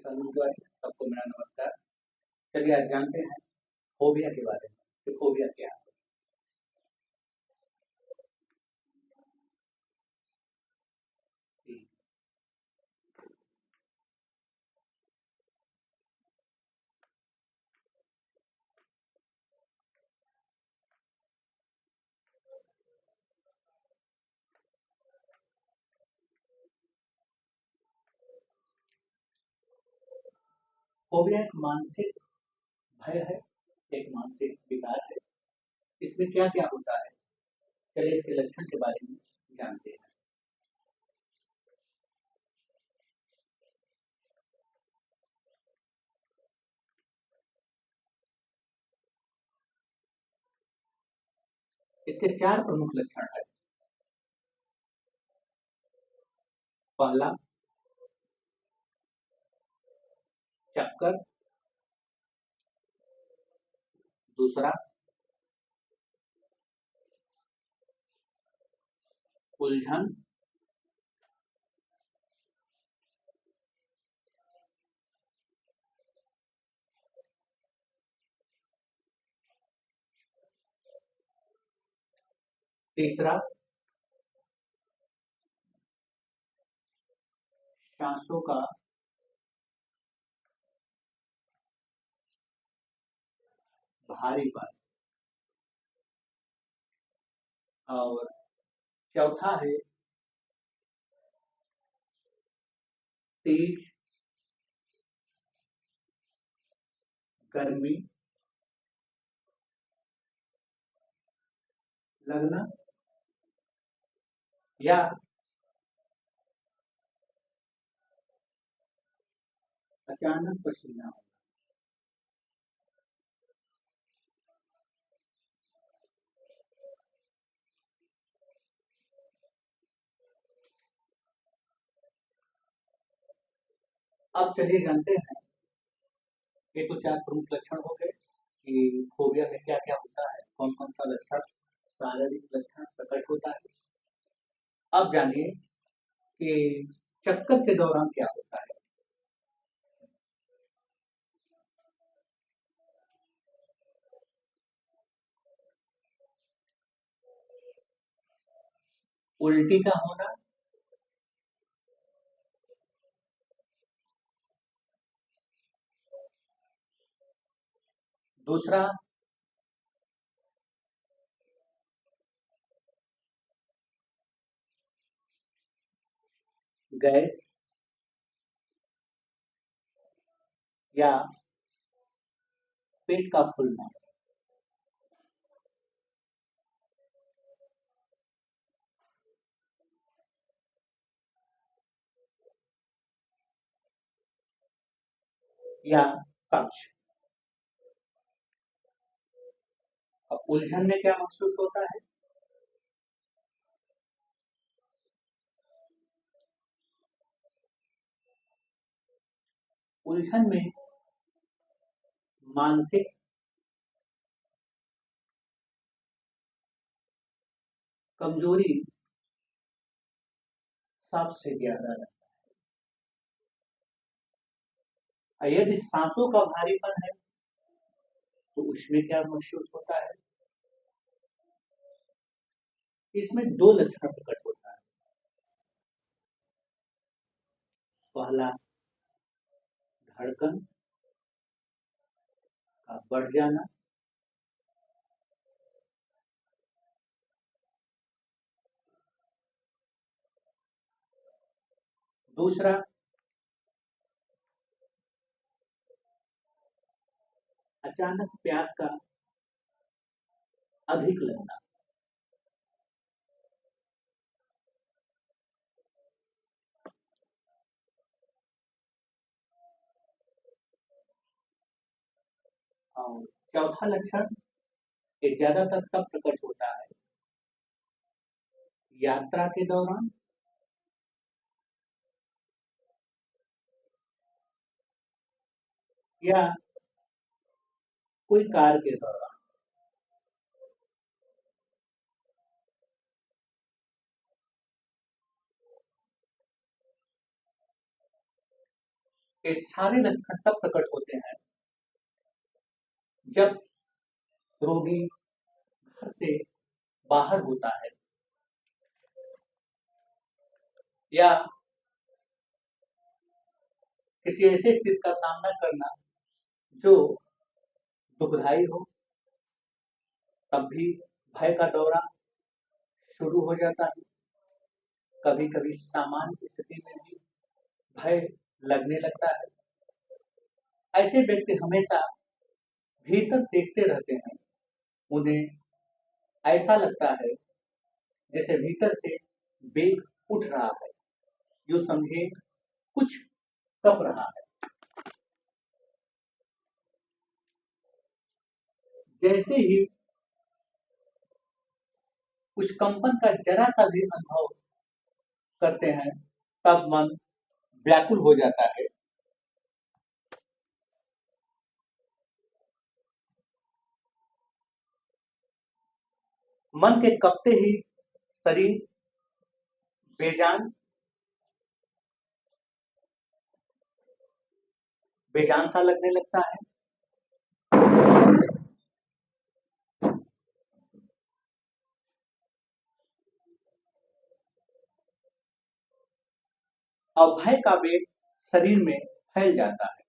सलामुअलैकुम, सबको मेरा नमस्कार। चलिए आज जानते हैं फोबिया के बारे में कि फोबिया क्या है। जी, फोबिया एक मानसिक भय है, एक मानसिक विकार है। इसमें क्या क्या होता है, चलिए इसके लक्षण के बारे में जानते हैं। इसके चार प्रमुख लक्षण है। पहला, चक्कर। दूसरा, उलझन। तीसरा, सांसों का भारीपन। और चौथा है तेज गर्मी लगना या अचानक पसीना होना। अब चलिए जानते हैं, ये तो चार प्रमुख लक्षण हो गए कि फोबिया में क्या क्या होता है, कौन कौन सा लक्षण शारीरिक लक्षण प्रकट होता है। अब जानिए कि चक्कर के दौरान क्या होता है। उल्टी का होना। दूसरा, गैस या पेट का फूलना। या कब्ज। अब उलझन में क्या महसूस होता है। उलझन में मानसिक कमजोरी सबसे ज्यादा लगता है। यदि सांसों का भारीपन है तो उसमें क्या महसूस होता है। इसमें दो लक्षण प्रकट होता है। पहला, धड़कन का बढ़ जाना। दूसरा, अचानक प्यास का अधिक लगना। और चौथा लक्षण ये ज्यादातर तब प्रकट होता है यात्रा के दौरान या कोई कार्य के दौरान। ये सारे लक्षण तब प्रकट होते हैं जब रोगी घर से बाहर होता है या किसी ऐसे स्थिति का सामना करना जो दुखदाई हो, तब भी भय का दौरा शुरू हो जाता है। कभी कभी सामान्य स्थिति में भी भय लगने लगता है। ऐसे व्यक्ति हमेशा भीतर देखते रहते हैं। उन्हें ऐसा लगता है जैसे भीतर से वेग उठ रहा है, जो समझे कुछ कप रहा है। जैसे ही कुछ कंपन का जरा सा भी अनुभव करते हैं, तब मन व्याकुल हो जाता है। मन के कपते ही शरीर बेजान बेजान सा लगने लगता है। और भय का वेग शरीर में फैल जाता है।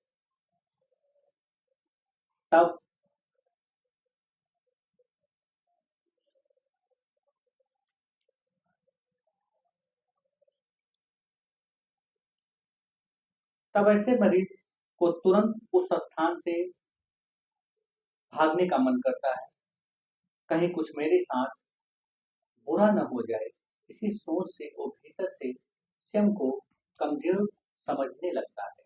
तब तब ऐसे मरीज को तुरंत उस स्थान से भागने का मन करता है। कहीं कुछ मेरे साथ बुरा न हो जाए, इसी सोच से वो भीतर से स्वयं को कमजोर समझने लगता है।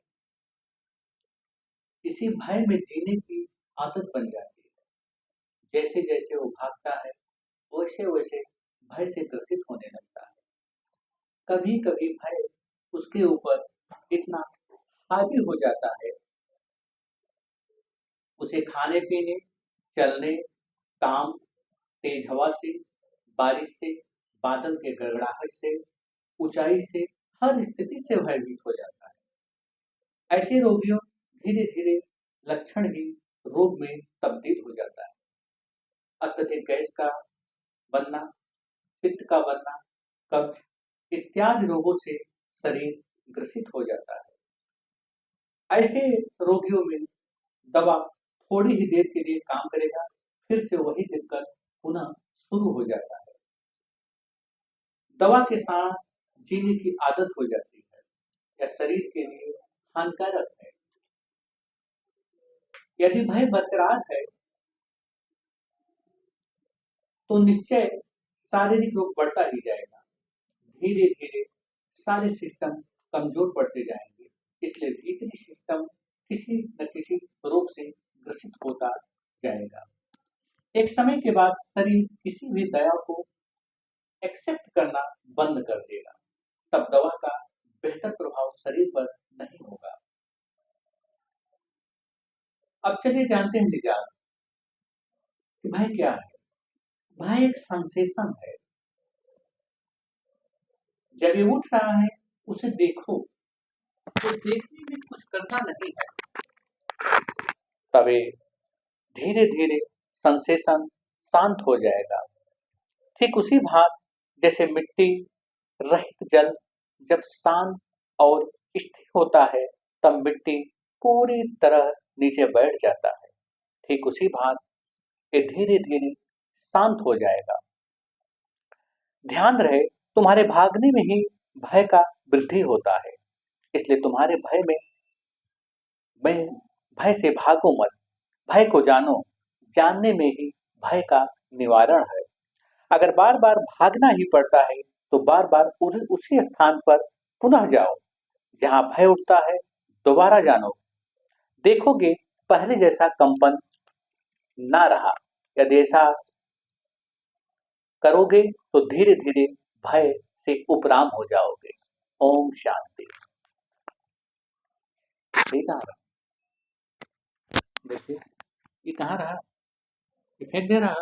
इसी भय में जीने की आदत बन जाती है। जैसे जैसे वो भागता है, वैसे वैसे भय से ग्रसित होने लगता है। कभी कभी भय उसके ऊपर इतना हावी हो जाता है, उसे खाने पीने, चलने, काम, तेज हवा से, बारिश से, बादल के गड़गड़ाहट से, ऊंचाई से, हर स्थिति से भयभीत हो जाता है। ऐसे रोगियों धीरे धीरे लक्षण ही रोग में तब्दील हो जाता है। अत्यधिक गैस का बनना, पित्त का बनना, कब्ज इत्यादि रोगों से शरीर ग्रसित हो जाता है। ऐसे रोगियों में दवा थोड़ी ही देर के लिए काम करेगा, फिर से वही दिक्कत पुनः शुरू हो जाता है। दवा के साथ जीने की आदत हो जाती है। यह शरीर के लिए हानिकारक है। यदि भय बरकरार है तो निश्चय शारीरिक रोग बढ़ता ही जाएगा। धीरे धीरे सारे सिस्टम कमजोर पड़ते जाएंगे। इसलिए भीतरी सिस्टम किसी न किसी रोग से ग्रसित होता जाएगा। एक समय के बाद शरीर किसी भी दया को एक्सेप्ट करना बंद कर देगा। तब दवा का बेहतर प्रभाव शरीर पर नहीं होगा। अब चलिए जानते हैं निजात कि भय क्या है। भय एक सेंसेशन है। जब ये उठ रहा है, उसे देखो, तो देखने में कुछ करना नहीं है, तभी धीरे धीरे सेंसेशन शांत हो जाएगा। ठीक उसी भांति जैसे मिट्टी रहित जल जब शांत और स्थिर होता है, तब मिट्टी पूरी तरह नीचे बैठ जाता है। ठीक उसी भांति ये धीरे धीरे शांत हो जाएगा। ध्यान रहे, तुम्हारे भागने में ही भय का वृद्धि होता है। इसलिए तुम्हारे में भय से भागो मत। भय को जानो, जानने में ही भय का निवारण है। अगर बार बार भागना ही पड़ता है, तो बार बार उसी स्थान पर पुनः जाओ जहां भय उठता है। दोबारा जानो, देखोगे पहले जैसा कंपन ना रहा। यदि ऐसा करोगे तो धीरे धीरे भय से उपराम हो जाओगे। ओम शांति। ये कहाँ रहा? देखिए, ये कहाँ रहा? ये फेंक दे रहा।